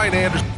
Brian Anderson.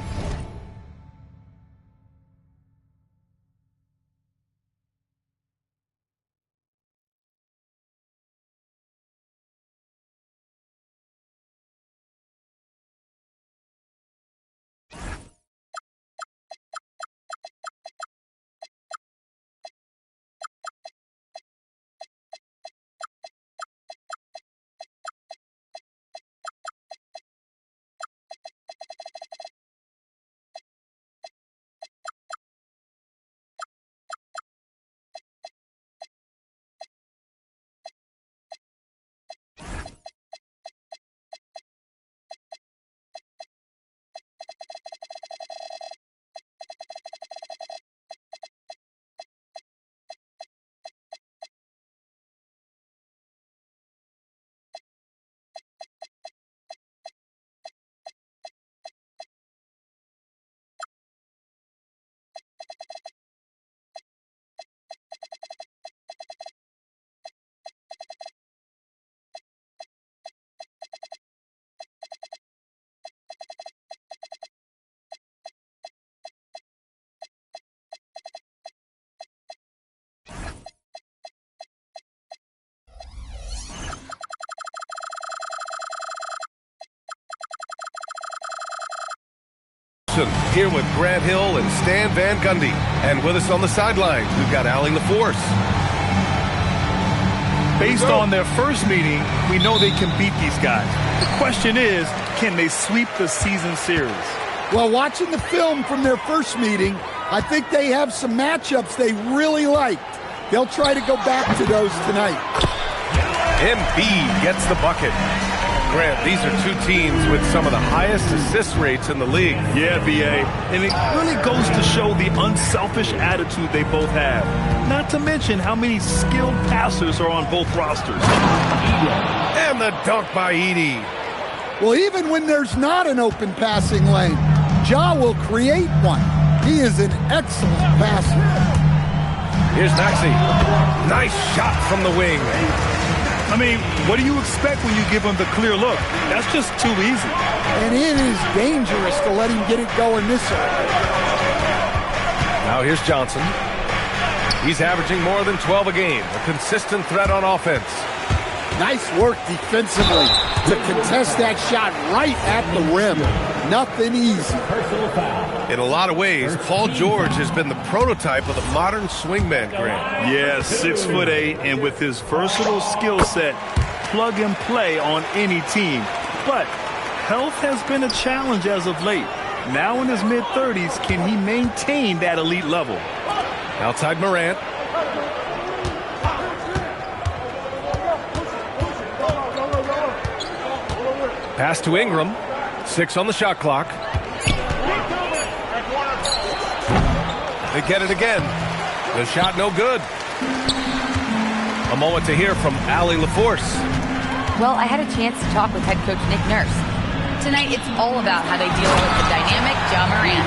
Here with Grant Hill and Stan Van Gundy. And with us on the sidelines, we've got Allie LaForce. Based on their first meeting, we know they can beat these guys. The question is, can they sweep the season series? Well, watching the film from their first meeting, I think they have some matchups they really liked. They'll try to go back to those tonight. Embiid gets the bucket. Grant, these are two teams with some of the highest assist rates in the league. Yeah, B.A. And it really goes to show the unselfish attitude they both have. Not to mention how many skilled passers are on both rosters. And the dunk by Edey. Well, even when there's not an open passing lane, Ja will create one. He is an excellent passer. Here's Maxey. Nice shot from the wing. I mean, what do you expect when you give him the clear look? That's just too easy. And it is dangerous to let him get it going this early. Now here's Johnson. He's averaging more than 12 a game. A consistent threat on offense. Nice work defensively to contest that shot right at the rim. Nothing easy. In a lot of ways, Paul George has been the prototype of the modern swingman, Grant. Yeah, 6'8", and with his versatile skill set, plug and play on any team. But health has been a challenge as of late. Now in his mid-30s, can he maintain that elite level? Outside Morant. Pass to Ingram. 6 on the shot clock. They get it again. The shot no good. A moment to hear from Allie LaForce. Well, I had a chance to talk with head coach Nick Nurse. Tonight, it's all about how they deal with the dynamic Ja Morant.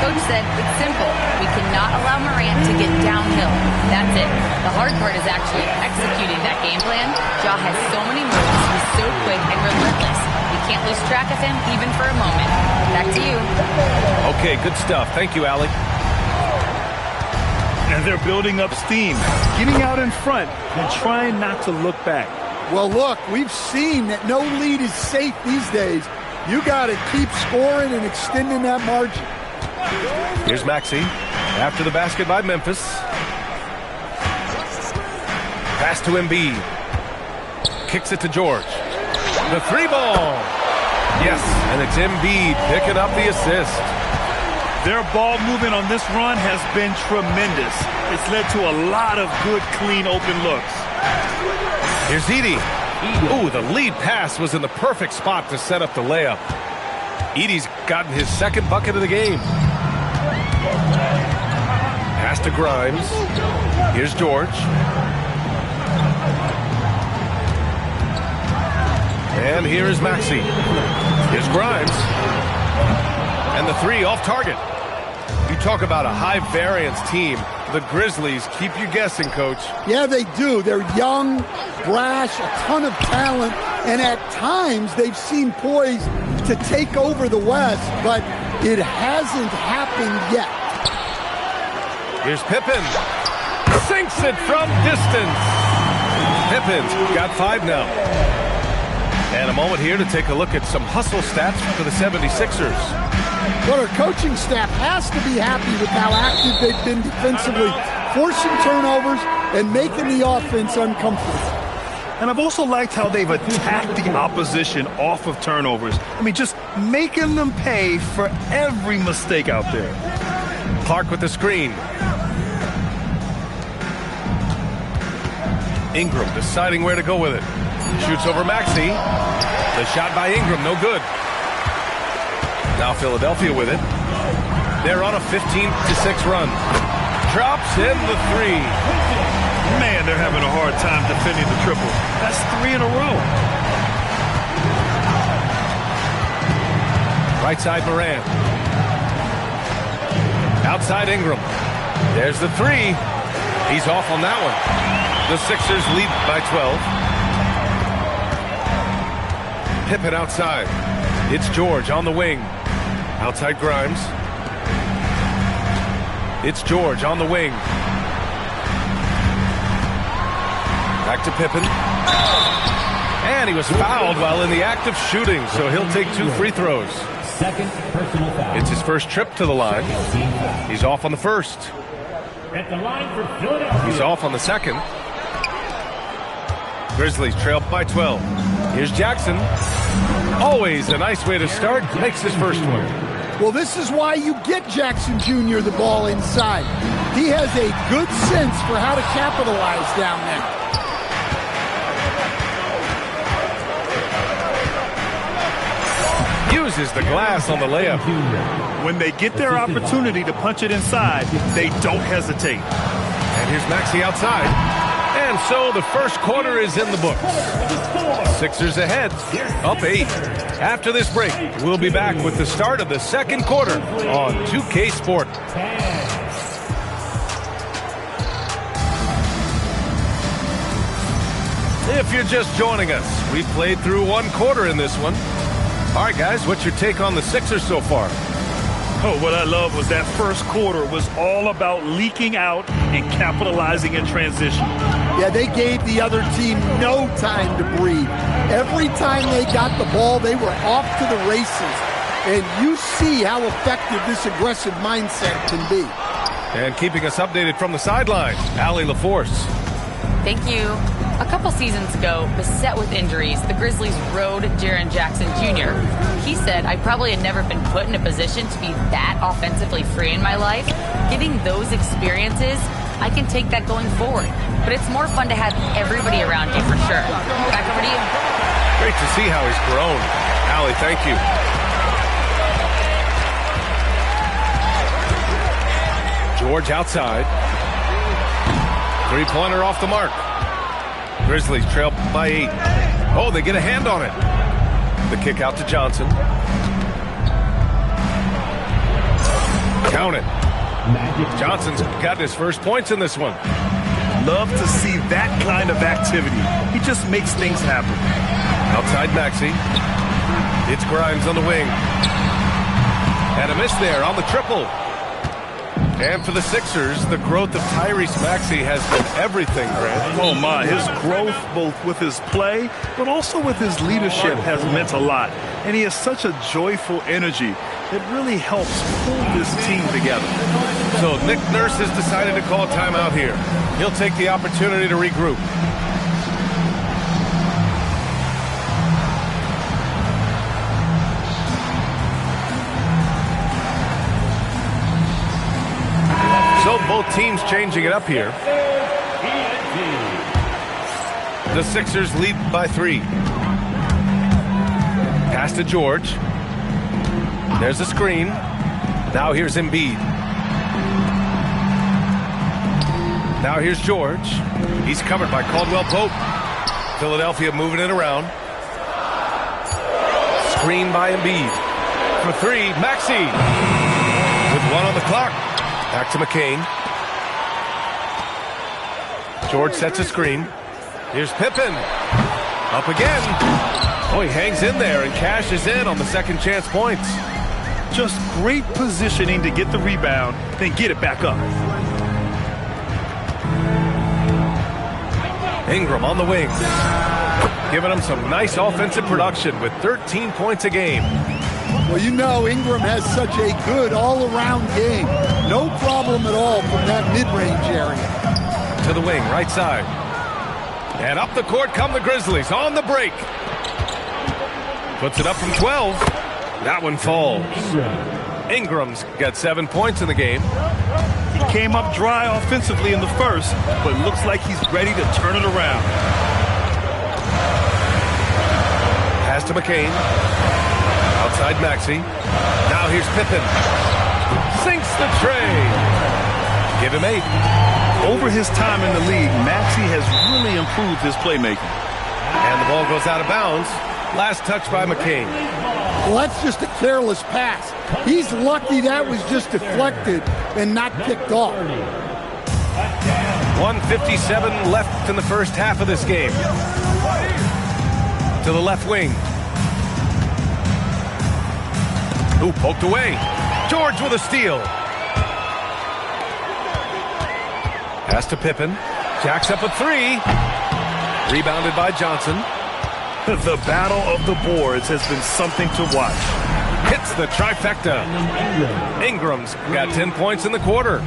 Coach said it's simple. We cannot allow Morant to get downhill. That's it. The hard part is actually executing that game plan. Ja has so many moves. He's so quick and relentless. We can't lose track of him even for a moment. Back to you. Okay, good stuff. Thank you, Allie. And they're building up steam, getting out in front and trying not to look back. Well, look, we've seen that no lead is safe these days. You got to keep scoring and extending that margin. Here's Maxey after the basket by Memphis. Pass to Embiid. Kicks it to George. The three ball. Yes, and it's Embiid picking up the assist. Their ball movement on this run has been tremendous. It's led to a lot of good, clean, open looks. Here's Edey. Ooh, the lead pass was in the perfect spot to set up the layup. Edey's gotten his second bucket of the game. Pass to Grimes. Here's George. And here is Maxey. Here's Grimes. And the three off target. You talk about a high-variance team. The Grizzlies keep you guessing, Coach. Yeah, they do. They're young, brash, a ton of talent, and at times they've seemed poised to take over the West, but It hasn't happened yet. Here's Pippen. Sinks it from distance. Pippen's got 5 now. And a moment here to take a look at some hustle stats for the 76ers. Well, our coaching staff has to be happy with how active they've been defensively, forcing turnovers and making the offense uncomfortable. And I've also liked how they've attacked the opposition off of turnovers. I mean, just making them pay for every mistake out there. Clark with the screen. Ingram deciding where to go with it. Shoots over Maxey. The shot by Ingram, no good. Now Philadelphia with it. They're on a 15-6 run. Drops in the 3. Man, they're having a hard time defending the triple. That's 3 in a row. Right side Morant. Outside Ingram. There's the 3. He's off on that one. The Sixers lead by 12. Pippen outside. It's George on the wing. Outside Grimes. It's George on the wing. Back to Pippen. And he was fouled while in the act of shooting, so he'll take 2 free throws. Second personal foul. It's his first trip to the line. He's off on the first. At the line for Philadelphia. He's off on the second. Grizzlies trail by 12. Here's Jackson. Always a nice way to start. Makes his first one. Well, this is why you get Jackson Jr. the ball inside. He has a good sense for how to capitalize down there. Uses the glass on the layup. When they get their opportunity to punch it inside, they don't hesitate. And here's Maxey outside. And so the first quarter is in the books. Sixers ahead, up 8. After this break, we'll be back with the start of the second quarter on 2K Sport. If you're just joining us, we've played through 1 quarter in this one. All right, guys, what's your take on the Sixers so far? Oh, what I love was that first quarter was all about leaking out and capitalizing in transition. Yeah, they gave the other team no time to breathe. Every time they got the ball, they were off to the races. And you see how effective this aggressive mindset can be. And keeping us updated from the sidelines, Allie LaForce. Thank you. A couple seasons ago, beset with injuries, the Grizzlies rode Jaren Jackson Jr. He said, I probably had never been put in a position to be that offensively free in my life. Getting those experiences, I can take that going forward. But it's more fun to have everybody around you for sure. Back over to you. Great to see how he's grown. Allie, thank you. George outside. 3-pointer off the mark. Grizzlies trail by 8. Oh, they get a hand on it. The kick out to Johnson. Count it. Johnson's got his first points in this one. Love to see that kind of activity. He just makes things happen. Outside Maxey. It's Grimes on the wing. And a miss there on the triple. And for the Sixers, the growth of Tyrese Maxey has been everything, Grant. Oh, my. His growth, both with his play, but also with his leadership, has meant a lot. And he has such a joyful energy that really helps pull this team together. So Nick Nurse has decided to call timeout here. He'll take the opportunity to regroup. So both teams changing it up here. The Sixers lead by 3. Pass to George. There's a screen. Now here's Embiid. Now here's George. He's covered by Caldwell Pope. Philadelphia moving it around. Screen by Embiid. For 3, Maxey. With 1 on the clock. Back to McCain. George sets a screen. Here's Pippen. Up again. Oh, he hangs in there and cashes in on the second chance points. Just great positioning to get the rebound, then get it back up. Ingram on the wing, giving him some nice offensive production with 13 points a game. Well, you know Ingram has such a good all-around game. No problem at all from that mid-range area. To the wing, right side. And up the court come the Grizzlies on the break. Puts it up from 12. That one falls. Ingram's got 7 points in the game. He came up dry offensively in the first, but looks like he's ready to turn it around. Pass to McCain. Outside Maxey. Now here's Pippen. Sinks the tray. Give him 8. Over his time in the league, Maxey has really improved his playmaking. And the ball goes out of bounds. Last touch by McCain. Well, that's just a careless pass. He's lucky that was just deflected and not picked off. 1:57 left in the first half of this game. To the left wing. Ooh, poked away. George with a steal. Pass to Pippen. Jacks up a 3. Rebounded by Johnson. The battle of the boards has been something to watch. Hits the trifecta. Ingram's got 10 points in the quarter.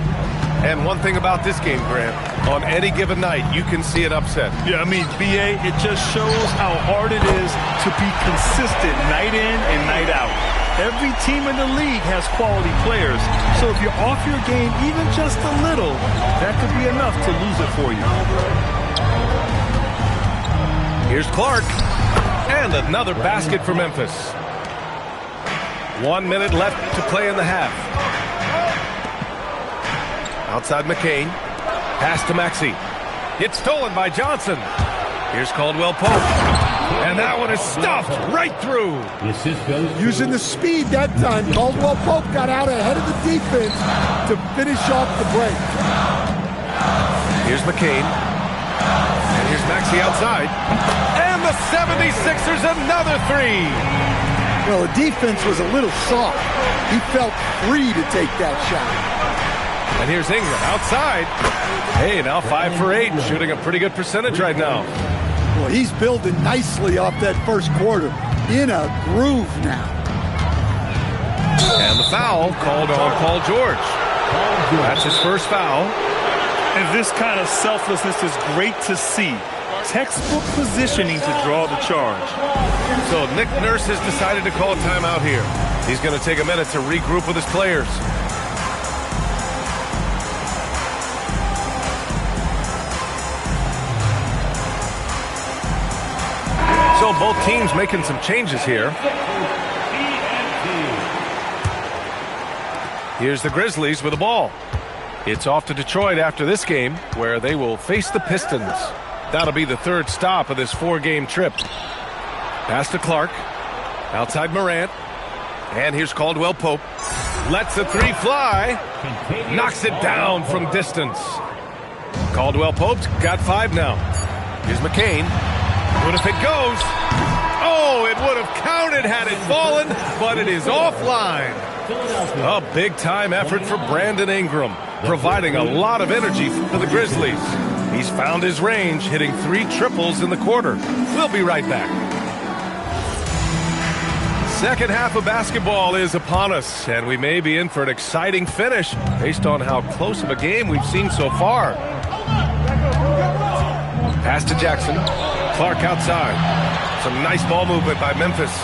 And one thing about this game, Grant, on any given night, you can see an upset. Yeah, I mean, BA, it just shows how hard it is to be consistent night in and night out. Every team in the league has quality players, so if you're off your game even just a little, that could be enough to lose it for you. Here's Clark. And another basket for Memphis. 1 minute left to play in the half. Outside McCain. Pass to Maxey. It's stolen by Johnson. Here's Caldwell Pope. And that one is stuffed right through. Using the speed that time, Caldwell Pope got out ahead of the defense to finish off the break. Here's McCain. And here's Maxey outside. And the 76ers another 3. Well, the defense was a little soft. He felt free to take that shot. And here's Ingram outside. Hey, now 5 for 8, shooting a pretty good percentage right now. Well, he's building nicely off that first quarter. In a groove now. And the foul called on Paul George. That's his first foul. And this kind of selflessness is great to see. Textbook positioning to draw the charge. So Nick Nurse has decided to call a timeout here. He's going to take a minute to regroup with his players. So both teams making some changes here. Here's the Grizzlies with the ball. It's off to Detroit after this game, where they will face the Pistons. That'll be the third stop of this 4-game trip. Pass to Clark. Outside Morant. And here's Caldwell Pope. Lets the 3 fly. Knocks it down from distance. Caldwell Pope's got 5 now. Here's McCain. What if it goes? Oh, it would have counted had it fallen, but it is offline. A big-time effort for Brandon Ingram, providing a lot of energy for the Grizzlies. He's found his range, hitting 3 triples in the quarter. We'll be right back. Second half of basketball is upon us, and we may be in for an exciting finish based on how close of a game we've seen so far. Pass to Jackson. Clark outside. Some nice ball movement by Memphis.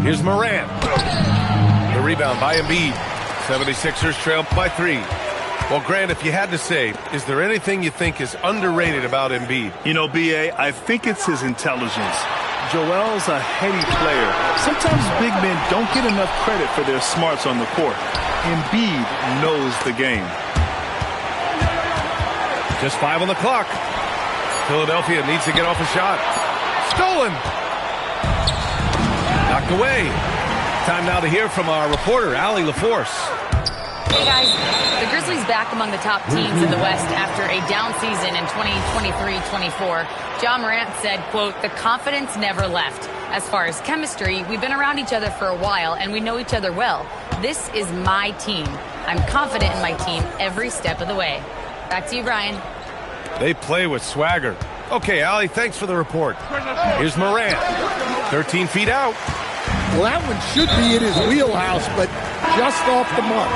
Here's Morant. The rebound by Embiid. 76ers trail by 3. Well, Grant, if you had to say, is there anything you think is underrated about Embiid? You know, B.A., I think it's his intelligence. Joel's a heady player. Sometimes big men don't get enough credit for their smarts on the court. Embiid knows the game. Just 5 on the clock. Philadelphia needs to get off a shot. Stolen. Knocked away. Time now to hear from our reporter, Allie LaForce. Hey guys, the Grizzlies back among the top teams in the West after a down season in 2023-24. Ja Morant said, quote, "The confidence never left. As far as chemistry, we've been around each other for a while and we know each other well. This is my team. I'm confident in my team every step of the way. Back to you, Brian. They play with swagger. Okay, Allie, thanks for the report. Here's Morant. 13 feet out. Well, that one should be in his wheelhouse, but just off the mark.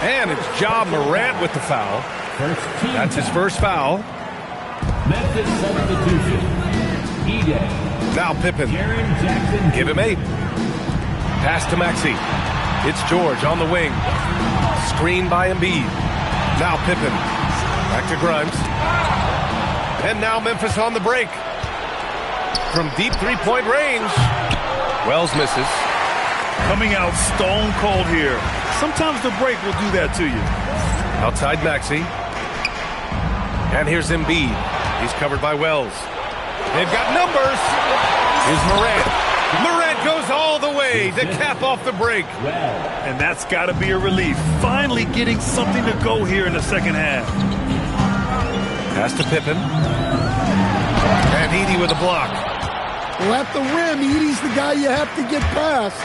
And it's Ja Morant with the foul. That's his first foul. Memphis substitution. E-Day. Now Pippen. Jaren Jackson. Give him 8. Pass to Maxey. It's George on the wing. Screen by Embiid. Now Pippen. Back to Grimes. And now Memphis on the break. From deep three-point range. Wells misses. Coming out stone cold here. Sometimes the break will do that to you. Outside Maxey. And here's Embiid. He's covered by Wells. They've got numbers. Here's Morant. Morant goes all the way to cap off the break. And that's got to be a relief. Finally getting something to go here in the second half. Pass to Pippen. And Edey with a block. Well, at the rim, Edey's the guy you have to get past.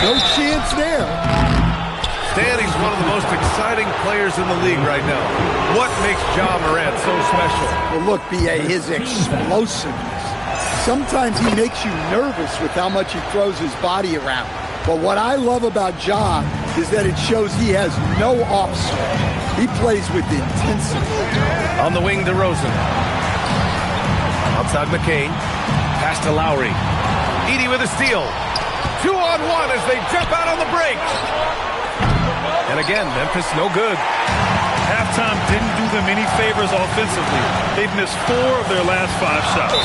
No chance there. Stan, he's one of the most exciting players in the league right now. What makes Ja Morant so special? Well, look, B.A., his explosiveness. Sometimes he makes you nervous with how much he throws his body around. But what I love about Ja is that it shows he has no off swing. He plays with intensity. On the wing, DeRozan. Outside McCain. Pass to Lowry. Edey with a steal. 2-on-1 as they jump out on the break. And again, Memphis no good. Halftime didn't do them any favors offensively. They've missed 4 of their last 5 shots.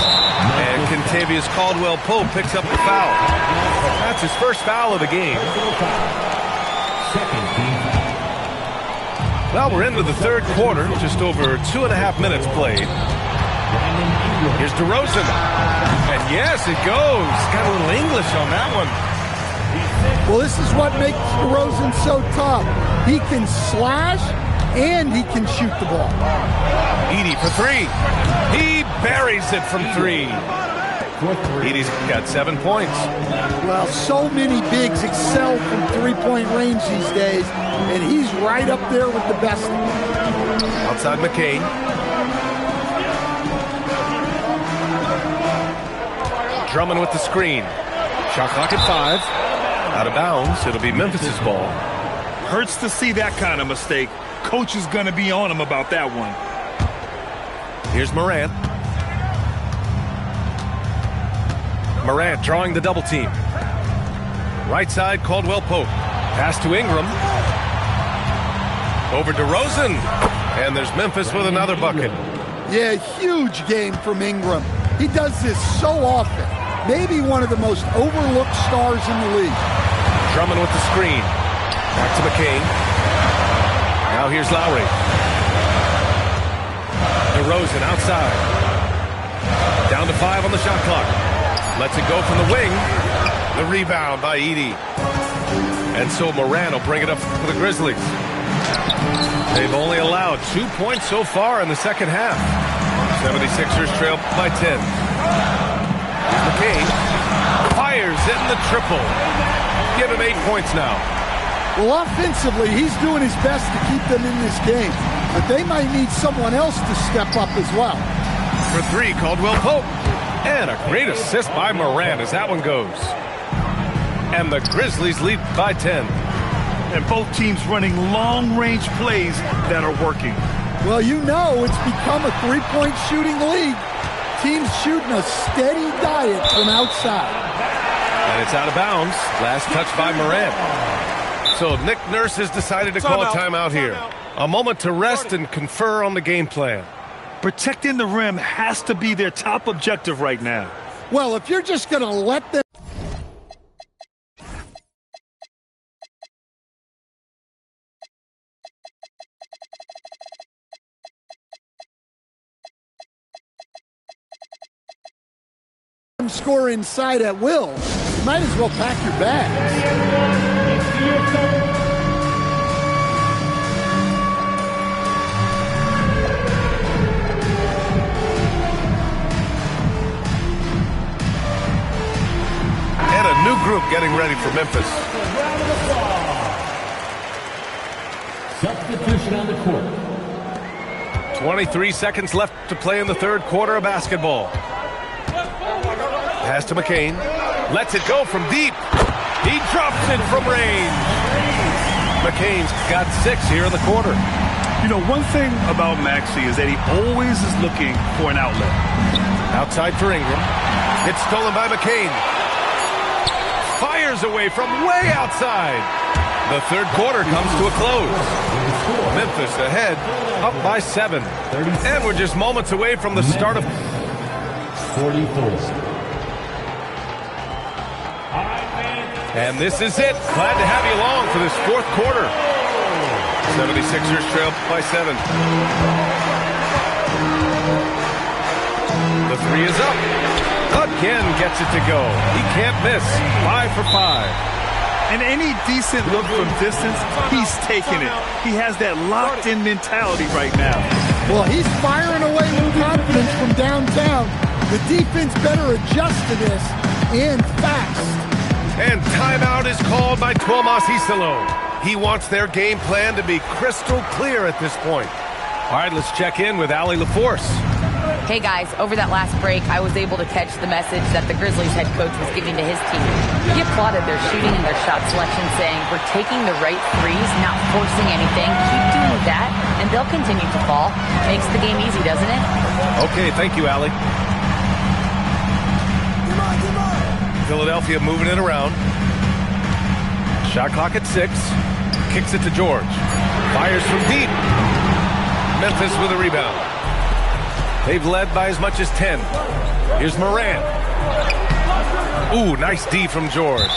And Kentavious Caldwell-Pope picks up the foul. That's his first foul of the game. Well, we're into the third quarter, just over 2.5 minutes played. Here's DeRozan. And yes, it goes. Got a little English on that one. Well, this is what makes DeRozan so tough. He can slash and he can shoot the ball. Edey for 3. He buries it from 3. Edey's got 7 points. Well, so many bigs excel from three-point range these days, and he's right up there with the best of them. Outside McCain. Drummond with the screen. Shot clock at 5. Out of bounds. It'll be Memphis's ball. Hurts to see that kind of mistake. Coach is going to be on him about that one. Here's Morant. Morant drawing the double team. Right side, Caldwell-Pope. Pass to Ingram. Over DeRozan. And there's Memphis with another bucket. Yeah, huge game from Ingram. He does this so often. Maybe one of the most overlooked stars in the league. Drummond with the screen. Back to McCain. Now here's Lowry. DeRozan outside. Down to 5 on the shot clock. Lets it go from the wing. The rebound by Edey. And so Morant will bring it up for the Grizzlies. They've only allowed 2 points so far in the second half. 76ers trail by 10. McCain fires in the triple. Give him 8 points now. Well, offensively, he's doing his best to keep them in this game. But they might need someone else to step up as well. For 3, Caldwell-Pope. And a great assist by Morant as that one goes. And the Grizzlies lead by 10. And both teams running long-range plays that are working. Well, you know it's become a three-point shooting league. Teams shooting a steady diet from outside. And it's out of bounds. Last touch by Morant. So Nick Nurse has decided to call a timeout here. A moment to rest and confer on the game plan. Protecting the rim has to be their top objective right now. Well, if you're just going to let them... score inside at will, you might as well pack your bags. ready for Memphis. Substitution on the court. 23 seconds left to play in the third quarter of basketball. Pass to McCain. Lets it go from deep. He drops it from range. McCain's got 6 here in the quarter. You know, one thing about Maxey is that he always is looking for an outlet. Outside for Ingram. It's stolen by McCain. Fires away from way outside. The third quarter comes to a close. Memphis ahead, up by 7. And we're just moments away from the start of 44. And this is it. Glad to have you along for this fourth quarter. 76ers trail by 7. The 3 is up. Again gets it to go. He can't miss. 5 for 5. And any decent look from distance, he's taking it. He has that locked-in mentality right now. Well, he's firing away with confidence from downtown. The defense better adjust to this, and fast. And timeout is called by Tuomas Isalo. He wants their game plan to be crystal clear at this point. All right, let's check in with Allie LaForce. Hey guys, over that last break, I was able to catch the message that the Grizzlies head coach was giving to his team. He applauded their shooting and their shot selection, saying, "We're taking the right threes, not forcing anything. Keep doing that, and they'll continue to fall." Makes the game easy, doesn't it? Okay, thank you, Allie. Philadelphia moving it around. Shot clock at 6. Kicks it to George. Fires from deep. Memphis with a rebound. They've led by as much as 10. Here's Morant. Ooh, nice D from George.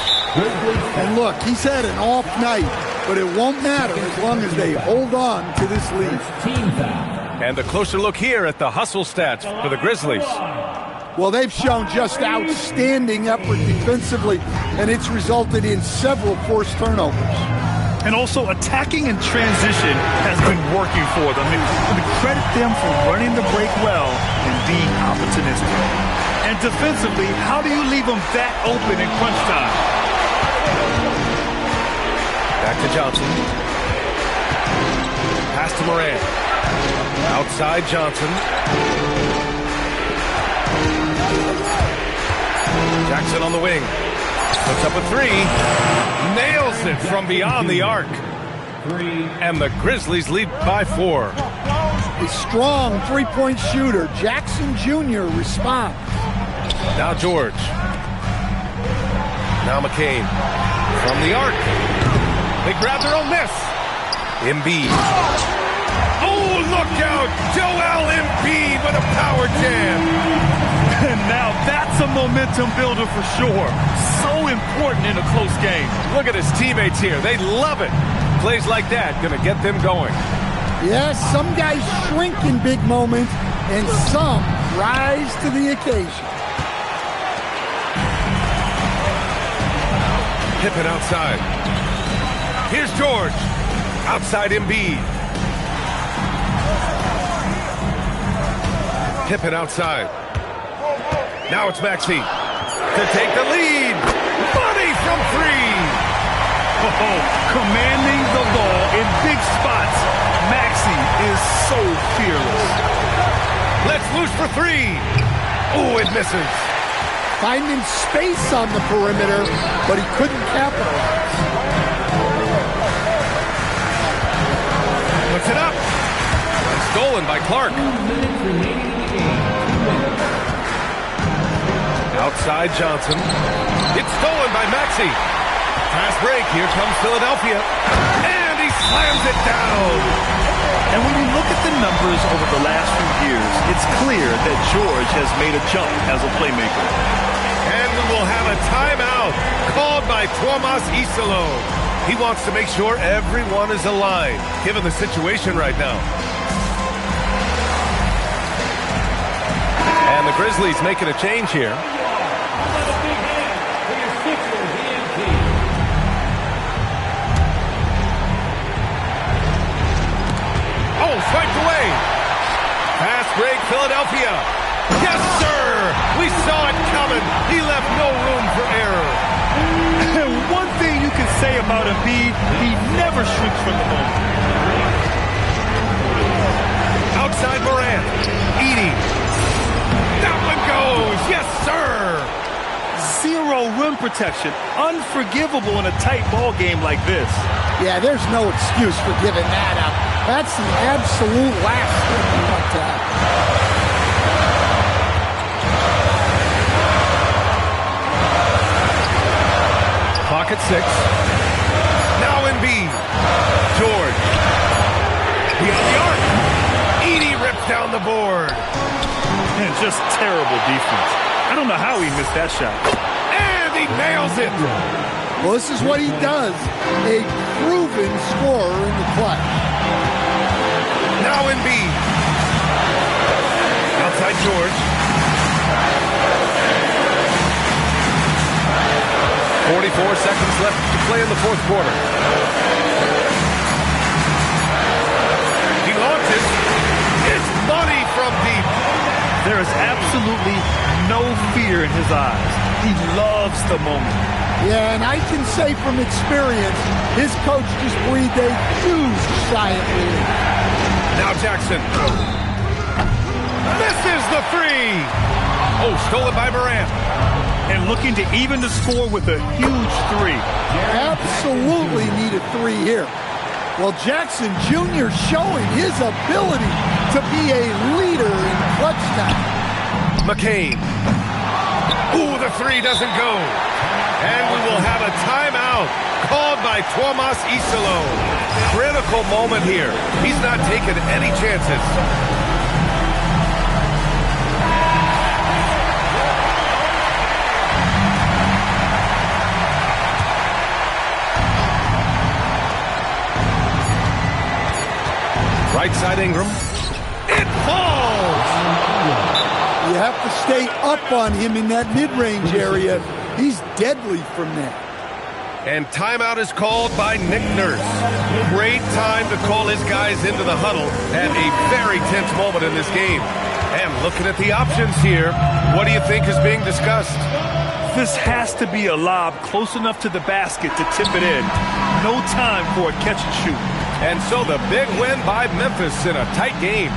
And look, he's had an off night, but it won't matter as long as they hold on to this lead. Team foul. And a closer look here at the hustle stats for the Grizzlies. Well, they've shown just outstanding effort defensively, and it's resulted in several forced turnovers. And also attacking in transition has been working for them. And credit them for running the break well and being opportunistic. And defensively, how do you leave them that open in crunch time? Back to Johnson. Pass to Morant. Outside Johnson. Jackson on the wing. Puts up a 3. Nails it from beyond the arc. 3. And the Grizzlies lead by 4. A strong three-point shooter, Jackson Jr. responds. Now George. Now McCain. From the arc. They grab their own miss. Embiid. Oh, look out! Joel Embiid with a power jam. And now that's a momentum builder for sure. So important in a close game. Look at his teammates here. They love it. Plays like that going to get them going. Yes, some guys shrink in big moments, and some rise to the occasion. Pippen outside. Here's George. Outside Embiid. Pippen outside. Now it's Maxey to take the lead. Money from 3. Oh, commanding the ball in big spots. Maxey is so fearless. Let's loose for 3. Oh, it misses. Finding space on the perimeter, but he couldn't capitalize. Puts it up. Stolen by Clark. 2 minutes remaining in the game. Outside Johnson. It's stolen by Maxey. Fast break. Here comes Philadelphia. And he slams it down. And when you look at the numbers over the last few years, it's clear that George has made a jump as a playmaker. And we will have a timeout called by Tuomas Isalo. He wants to make sure everyone is aligned, given the situation right now. And the Grizzlies making a change here. Oh, swiped away. Fast break, Philadelphia. Yes, sir. We saw it coming. He left no room for error. about Embiid, he never shrinks from the moment. Outside Morant. Edey. That one goes. Yes, sir. Zero rim protection. Unforgivable in a tight ball game like this. Yeah, there's no excuse for giving that up. That's the absolute last thing you want to have. Clock at 6. Now Embiid. George. Beyond the arc. Edey rips down the board. And just terrible defense. I don't know how he missed that shot. And he nails it. Well, this is what he does. A proven scorer in the clutch. Now Embiid. Outside George. 44 seconds left to play in the fourth quarter. He launches. It's money from deep. There is absolutely no fear in his eyes. He loves the moment. Yeah, and I can say from experience, his coach just breathed a huge sigh of relief. Now Jackson. Misses the three. Oh, stolen by Morant. And looking to even the score with a huge three. Absolutely need a three here. Well, Jackson Jr. showing his ability to be a leader in clutch time. McCain. Ooh, the three doesn't go. And we will have a timeout called by Tomas Isolo. Critical moment here. He's not taking any chances. Right side Ingram. It falls! You have to stay up on him in that mid-range area. He's deadly from there. And timeout is called by Nick Nurse. Great time to call his guys into the huddle at a very tense moment in this game. And looking at the options here, what do you think is being discussed? This has to be a lob close enough to the basket to tip it in. No time for a catch and shoot. And so the big win by Memphis in a tight game.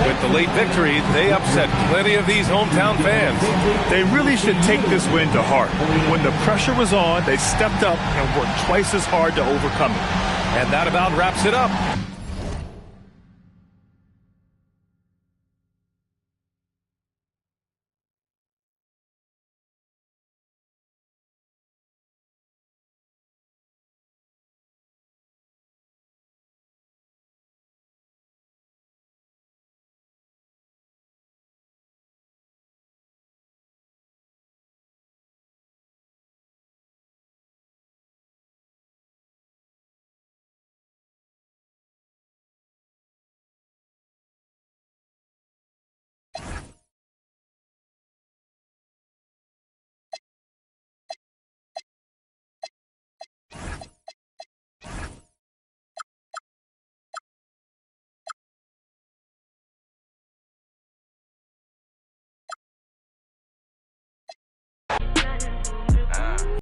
With the late victory, they upset plenty of these hometown fans. They really should take this win to heart. When the pressure was on, they stepped up and worked twice as hard to overcome it. And that about wraps it up.